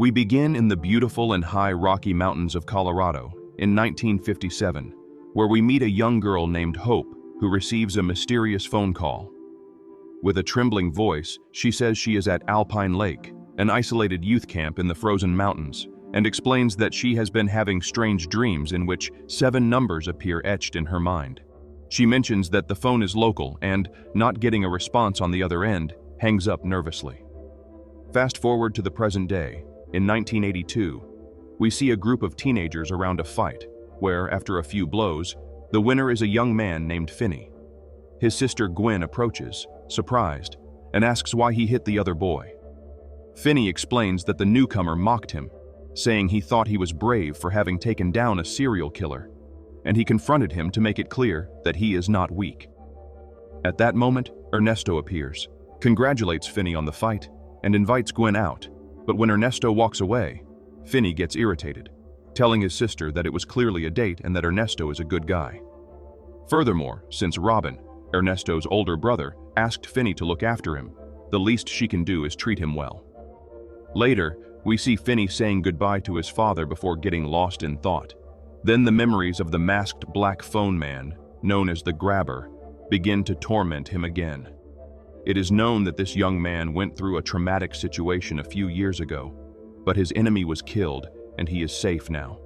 We begin in the beautiful and high Rocky Mountains of Colorado in 1957, where we meet a young girl named Hope who receives a mysterious phone call. With a trembling voice, she says she is at Alpine Lake, an isolated youth camp in the frozen mountains, and explains that she has been having strange dreams in which 7 numbers appear etched in her mind. She mentions that the phone is local and, not getting a response on the other end, hangs up nervously. Fast forward to the present day, in 1982, we see a group of teenagers around a fight, where, after a few blows, the winner is a young man named Finney. His sister Gwyn approaches, surprised, and asks why he hit the other boy. Finney explains that the newcomer mocked him, saying he thought he was brave for having taken down a serial killer, and he confronted him to make it clear that he is not weak. At that moment, Ernesto appears, congratulates Finney on the fight, and invites Gwyn out, but when Ernesto walks away, Finney gets irritated, telling his sister that it was clearly a date and that Ernesto is a good guy. Furthermore, since Robin, Ernesto's older brother, asked Finney to look after him, the least she can do is treat him well. Later, we see Finney saying goodbye to his father before getting lost in thought. Then the memories of the masked black phone man, known as the Grabber, begin to torment him again. It is known that this young man went through a traumatic situation a few years ago, but his enemy was killed and he is safe now.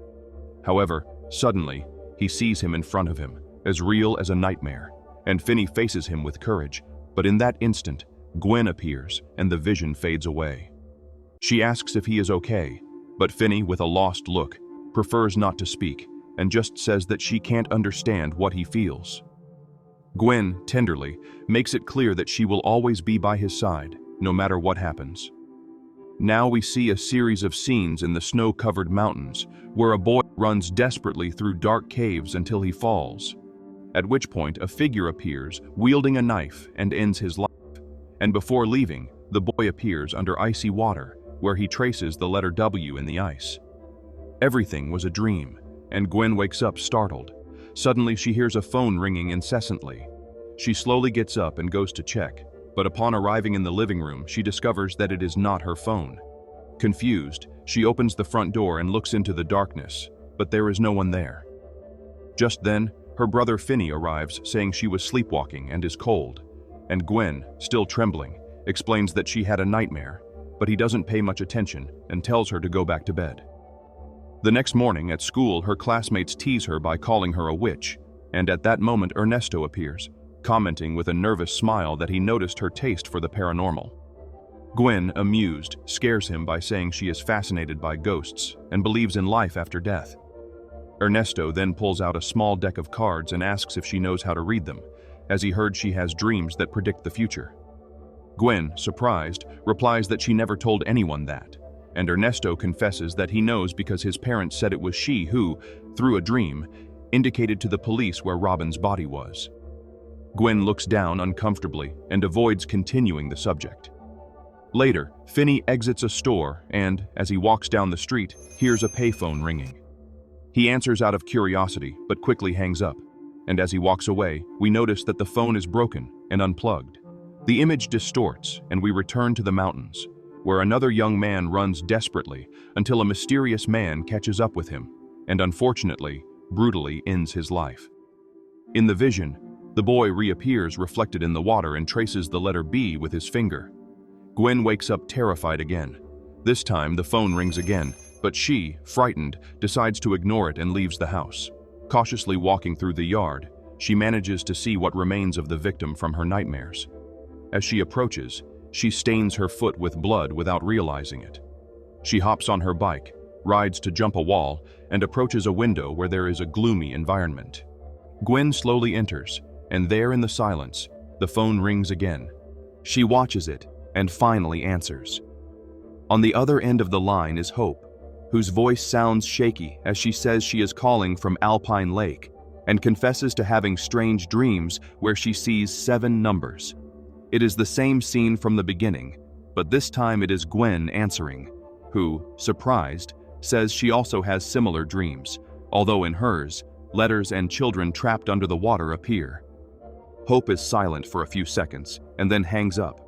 However, suddenly, he sees him in front of him, as real as a nightmare, and Finney faces him with courage, but in that instant, Gwyn appears and the vision fades away. She asks if he is okay, but Finney, with a lost look, prefers not to speak and just says that she can't understand what he feels. Gwyn, tenderly, makes it clear that she will always be by his side, no matter what happens. Now we see a series of scenes in the snow-covered mountains, where a boy runs desperately through dark caves until he falls, at which point a figure appears, wielding a knife, and ends his life. And before leaving, the boy appears under icy water, where he traces the letter W in the ice. Everything was a dream, and Gwyn wakes up startled. Suddenly she hears a phone ringing incessantly. She slowly gets up and goes to check, but upon arriving in the living room, she discovers that it is not her phone. Confused, she opens the front door and looks into the darkness, but there is no one there. Just then, her brother Finney arrives, saying she was sleepwalking and is cold, and Gwyn, still trembling, explains that she had a nightmare, but he doesn't pay much attention and tells her to go back to bed. The next morning at school, her classmates tease her by calling her a witch, and at that moment Ernesto appears, commenting with a nervous smile that he noticed her taste for the paranormal. Gwyn, amused, scares him by saying she is fascinated by ghosts and believes in life after death. Ernesto then pulls out a small deck of cards and asks if she knows how to read them, as he heard she has dreams that predict the future. Gwyn, surprised, replies that she never told anyone that, and Ernesto confesses that he knows because his parents said it was she who, through a dream, indicated to the police where Robin's body was. Gwyn looks down uncomfortably and avoids continuing the subject. Later, Finney exits a store and, as he walks down the street, hears a payphone ringing. He answers out of curiosity, but quickly hangs up, and as he walks away, we notice that the phone is broken and unplugged. The image distorts, and we return to the mountains, where another young man runs desperately until a mysterious man catches up with him, and unfortunately, brutally ends his life. In the vision, the boy reappears reflected in the water and traces the letter B with his finger. Gwyn wakes up terrified again. This time, the phone rings again, but she, frightened, decides to ignore it and leaves the house. Cautiously walking through the yard, she manages to see what remains of the victim from her nightmares. As she approaches, she stains her foot with blood without realizing it. She hops on her bike, rides to jump a wall, and approaches a window where there is a gloomy environment. Gwyn slowly enters, and there in the silence, the phone rings again. She watches it and finally answers. On the other end of the line is Hope, whose voice sounds shaky as she says she is calling from Alpine Lake and confesses to having strange dreams where she sees 7 numbers. It is the same scene from the beginning, but this time it is Gwyn answering, who, surprised, says she also has similar dreams, although in hers, letters and children trapped under the water appear. Hope is silent for a few seconds and then hangs up.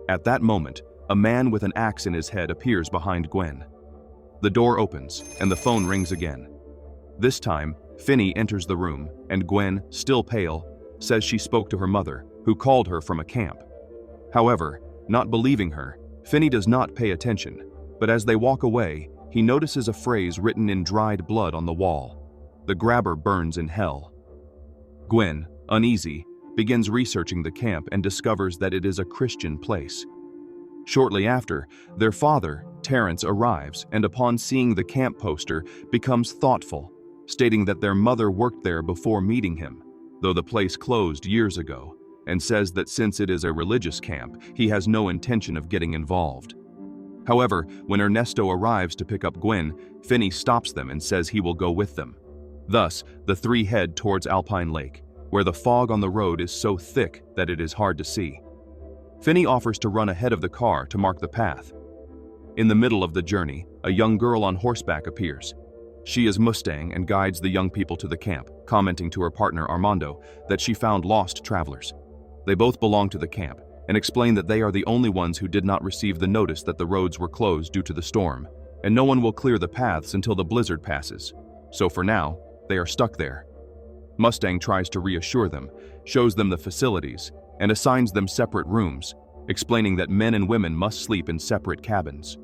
At that moment, a man with an axe in his head appears behind Gwyn. The door opens, and the phone rings again. This time, Finney enters the room, and Gwyn, still pale, says she spoke to her mother, who called her from a camp. However, not believing her, Finney does not pay attention, but as they walk away, he notices a phrase written in dried blood on the wall: "The grabber burns in hell." Gwyn, uneasy, begins researching the camp and discovers that it is a Christian place. Shortly after, their father, Terrence, arrives and upon seeing the camp poster becomes thoughtful, stating that their mother worked there before meeting him, though the place closed years ago, and says that since it is a religious camp, he has no intention of getting involved. However, when Ernesto arrives to pick up Gwyn, Finney stops them and says he will go with them. Thus, the three head towards Alpine Lake, where the fog on the road is so thick that it is hard to see. Finney offers to run ahead of the car to mark the path. In the middle of the journey, a young girl on horseback appears. She is Mustang and guides the young people to the camp, commenting to her partner Armando that she found lost travelers. They both belong to the camp and explain that they are the only ones who did not receive the notice that the roads were closed due to the storm, and no one will clear the paths until the blizzard passes. So for now, they are stuck there. Mustang tries to reassure them, shows them the facilities, and assigns them separate rooms, explaining that men and women must sleep in separate cabins.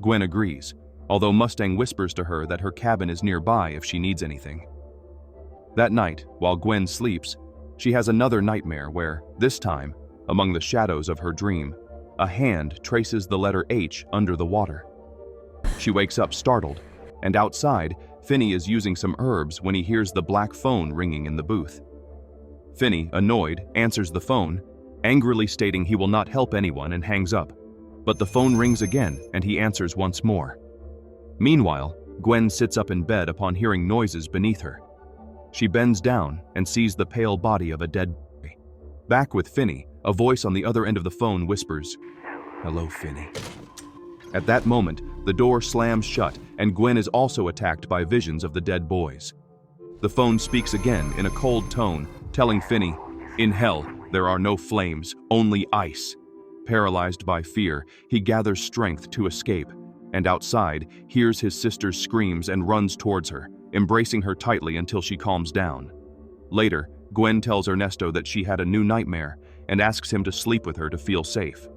Gwyn agrees, although Mustang whispers to her that her cabin is nearby if she needs anything. That night, while Gwyn sleeps, she has another nightmare where, this time, among the shadows of her dream, a hand traces the letter H under the water. She wakes up startled, and outside, Finney is using some herbs when he hears the black phone ringing in the booth. Finney, annoyed, answers the phone, angrily stating he will not help anyone and hangs up. But the phone rings again and he answers once more. Meanwhile, Gwyn sits up in bed upon hearing noises beneath her. She bends down and sees the pale body of a dead boy. Back with Finney, a voice on the other end of the phone whispers, "Hello, Finney." At that moment, the door slams shut and Gwyn is also attacked by visions of the dead boys. The phone speaks again in a cold tone, telling Finney, "In hell, there are no flames, only ice." Paralyzed by fear, he gathers strength to escape, and outside, hears his sister's screams and runs towards her, embracing her tightly until she calms down. Later, Gwyn tells Ernesto that she had a new nightmare and asks him to sleep with her to feel safe.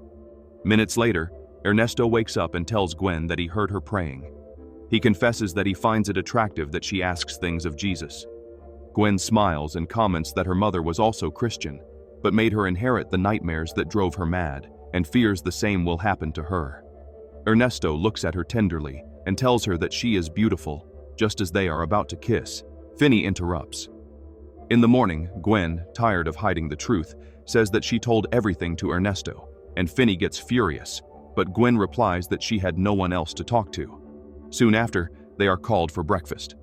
Minutes later, Ernesto wakes up and tells Gwyn that he heard her praying. He confesses that he finds it attractive that she asks things of Jesus. Gwyn smiles and comments that her mother was also Christian, but made her inherit the nightmares that drove her mad, and fears the same will happen to her. Ernesto looks at her tenderly and tells her that she is beautiful, just as they are about to kiss. Finney interrupts. In the morning, Gwyn, tired of hiding the truth, says that she told everything to Ernesto, and Finney gets furious, but Gwyn replies that she had no one else to talk to. Soon after, they are called for breakfast.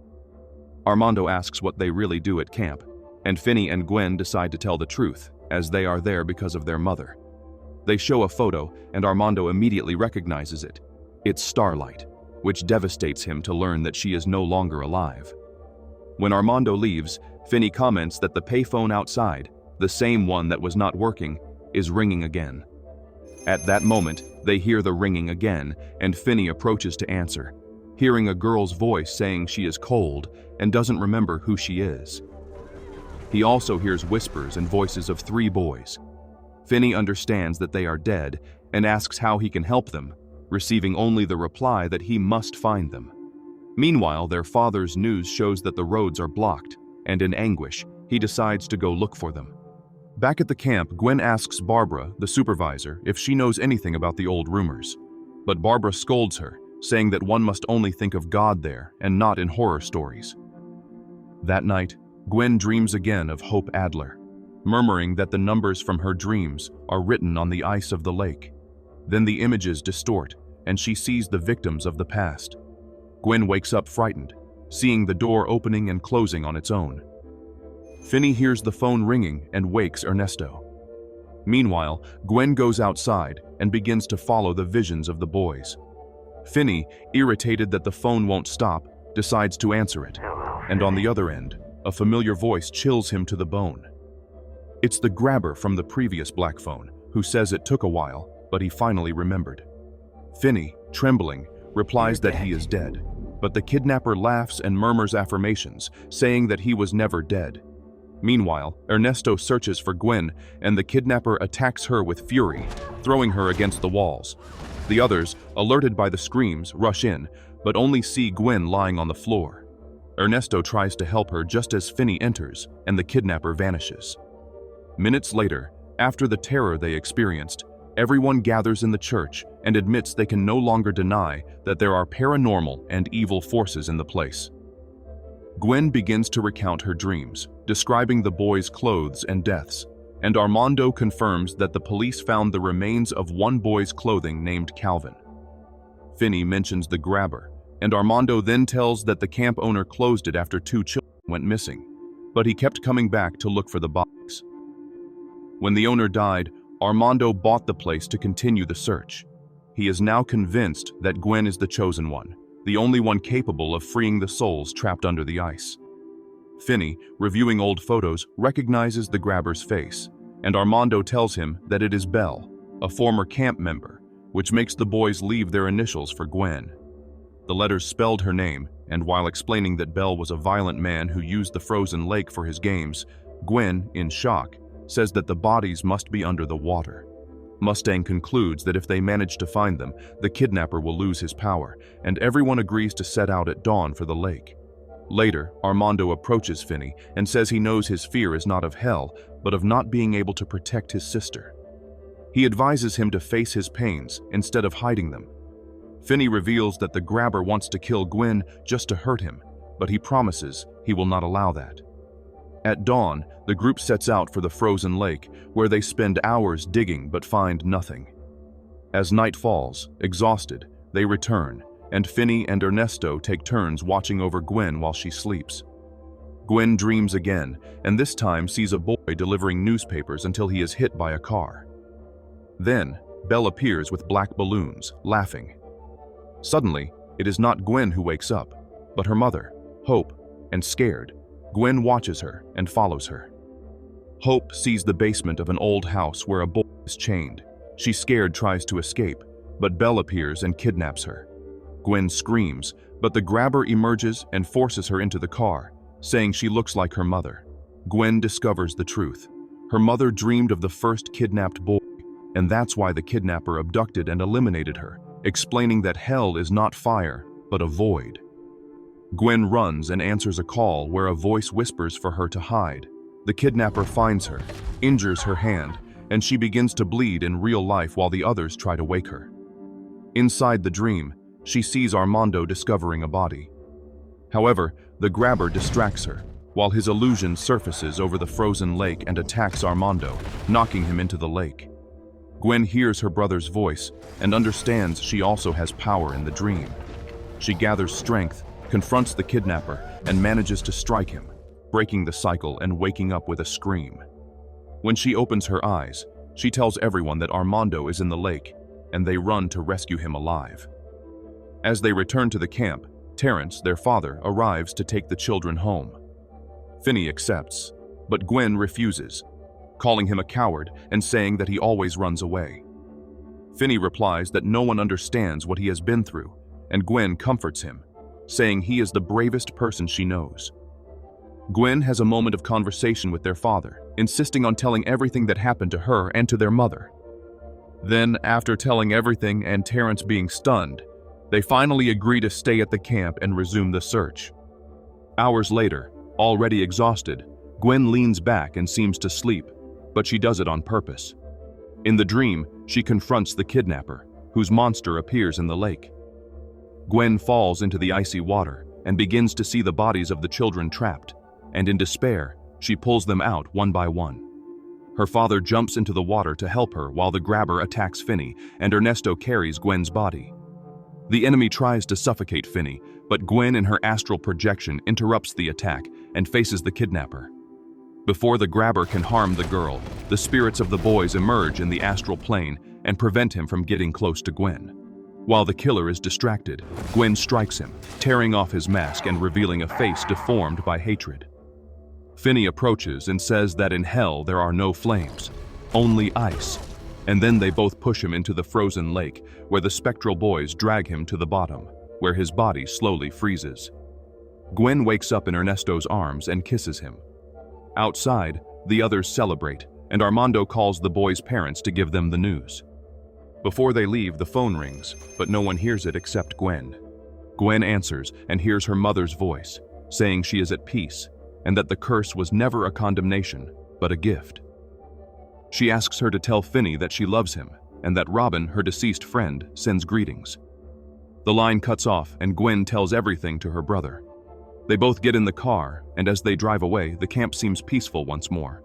Armando asks what they really do at camp, and Finney and Gwyn decide to tell the truth, as they are there because of their mother. They show a photo, and Armando immediately recognizes it. It's Starlight, which devastates him to learn that she is no longer alive. When Armando leaves, Finney comments that the payphone outside, the same one that was not working, is ringing again. At that moment, they hear the ringing again, and Finney approaches to answer, hearing a girl's voice saying she is cold and doesn't remember who she is. He also hears whispers and voices of 3 boys. Finney understands that they are dead and asks how he can help them, receiving only the reply that he must find them. Meanwhile, their father's news shows that the roads are blocked, and in anguish, he decides to go look for them. Back at the camp, Gwyn asks Barbara, the supervisor, if she knows anything about the old rumors. But Barbara scolds her, saying that one must only think of God there and not in horror stories. That night, Gwyn dreams again of Hope Adler, murmuring that the numbers from her dreams are written on the ice of the lake. Then the images distort, and she sees the victims of the past. Gwyn wakes up frightened, seeing the door opening and closing on its own. Finney hears the phone ringing and wakes Ernesto. Meanwhile, Gwyn goes outside and begins to follow the visions of the boys. Finney, irritated that the phone won't stop, decides to answer it, and on the other end, a familiar voice chills him to the bone. It's the grabber from the previous black phone, who says it took a while, but he finally remembered. Finney, trembling, replies that he is dead, but the kidnapper laughs and murmurs affirmations, saying that he was never dead. Meanwhile, Ernesto searches for Gwyn, and the kidnapper attacks her with fury, throwing her against the walls. The others, alerted by the screams, rush in, but only see Gwyn lying on the floor. Ernesto tries to help her just as Finney enters, and the kidnapper vanishes. Minutes later, after the terror they experienced, everyone gathers in the church and admits they can no longer deny that there are paranormal and evil forces in the place. Gwyn begins to recount her dreams, describing the boys' clothes and deaths, and Armando confirms that the police found the remains of one boy's clothing named Calvin. Finney mentions the grabber, and Armando then tells that the camp owner closed it after 2 children went missing, but he kept coming back to look for the bodies. When the owner died, Armando bought the place to continue the search. He is now convinced that Gwyn is the chosen one, the only one capable of freeing the souls trapped under the ice. Finney, reviewing old photos, recognizes the grabber's face, and Armando tells him that it is Belle, a former camp member, which makes the boys leave their initials for Gwyn. The letters spelled her name, and while explaining that Belle was a violent man who used the frozen lake for his games, Gwyn, in shock, says that the bodies must be under the water. Mustang concludes that if they manage to find them, the kidnapper will lose his power, and everyone agrees to set out at dawn for the lake. Later, Armando approaches Finney and says he knows his fear is not of hell, but of not being able to protect his sister. He advises him to face his pains instead of hiding them. Finney reveals that the grabber wants to kill Gwyn just to hurt him, but he promises he will not allow that. At dawn, the group sets out for the frozen lake, where they spend hours digging but find nothing. As night falls, exhausted, they return, and Finney and Ernesto take turns watching over Gwyn while she sleeps. Gwyn dreams again, and this time sees a boy delivering newspapers until he is hit by a car. Then, Belle appears with black balloons, laughing. Suddenly, it is not Gwyn who wakes up, but her mother, Hope, and scared, Gwyn watches her and follows her. Hope sees the basement of an old house where a boy is chained. She, scared, tries to escape, but Belle appears and kidnaps her. Gwyn screams, but the grabber emerges and forces her into the car, saying she looks like her mother. Gwyn discovers the truth. Her mother dreamed of the first kidnapped boy, and that's why the kidnapper abducted and eliminated her, explaining that hell is not fire, but a void. Gwyn runs and answers a call where a voice whispers for her to hide. The kidnapper finds her, injures her hand, and she begins to bleed in real life while the others try to wake her. Inside the dream, she sees Armando discovering a body. However, the grabber distracts her, while his illusion surfaces over the frozen lake and attacks Armando, knocking him into the lake. Gwyn hears her brother's voice and understands she also has power in the dream. She gathers strength, confronts the kidnapper, and manages to strike him, breaking the cycle and waking up with a scream. When she opens her eyes, she tells everyone that Armando is in the lake, and they run to rescue him alive. As they return to the camp, Terrence, their father, arrives to take the children home. Finney accepts, but Gwyn refuses, calling him a coward and saying that he always runs away. Finney replies that no one understands what he has been through, and Gwyn comforts him, saying he is the bravest person she knows. Gwyn has a moment of conversation with their father, insisting on telling everything that happened to her and to their mother. Then, after telling everything and Terrence being stunned, they finally agree to stay at the camp and resume the search. Hours later, already exhausted, Gwyn leans back and seems to sleep, but she does it on purpose. In the dream, she confronts the kidnapper, whose monster appears in the lake. Gwyn falls into the icy water and begins to see the bodies of the children trapped, and in despair, she pulls them out one by one. Her father jumps into the water to help her while the grabber attacks Finney, and Ernesto carries Gwyn's body. The enemy tries to suffocate Finney, but Gwyn in her astral projection interrupts the attack and faces the kidnapper. Before the grabber can harm the girl, the spirits of the boys emerge in the astral plane and prevent him from getting close to Gwyn. While the killer is distracted, Gwyn strikes him, tearing off his mask and revealing a face deformed by hatred. Finney approaches and says that in hell there are no flames, only ice. And then they both push him into the frozen lake, where the spectral boys drag him to the bottom, where his body slowly freezes. Gwyn wakes up in Ernesto's arms and kisses him. Outside, the others celebrate, and Armando calls the boys' parents to give them the news. Before they leave, the phone rings, but no one hears it except Gwyn. Gwyn answers and hears her mother's voice, saying she is at peace, and that the curse was never a condemnation, but a gift. She asks her to tell Finney that she loves him, and that Robin, her deceased friend, sends greetings. The line cuts off, and Gwyn tells everything to her brother. They both get in the car, and as they drive away, the camp seems peaceful once more.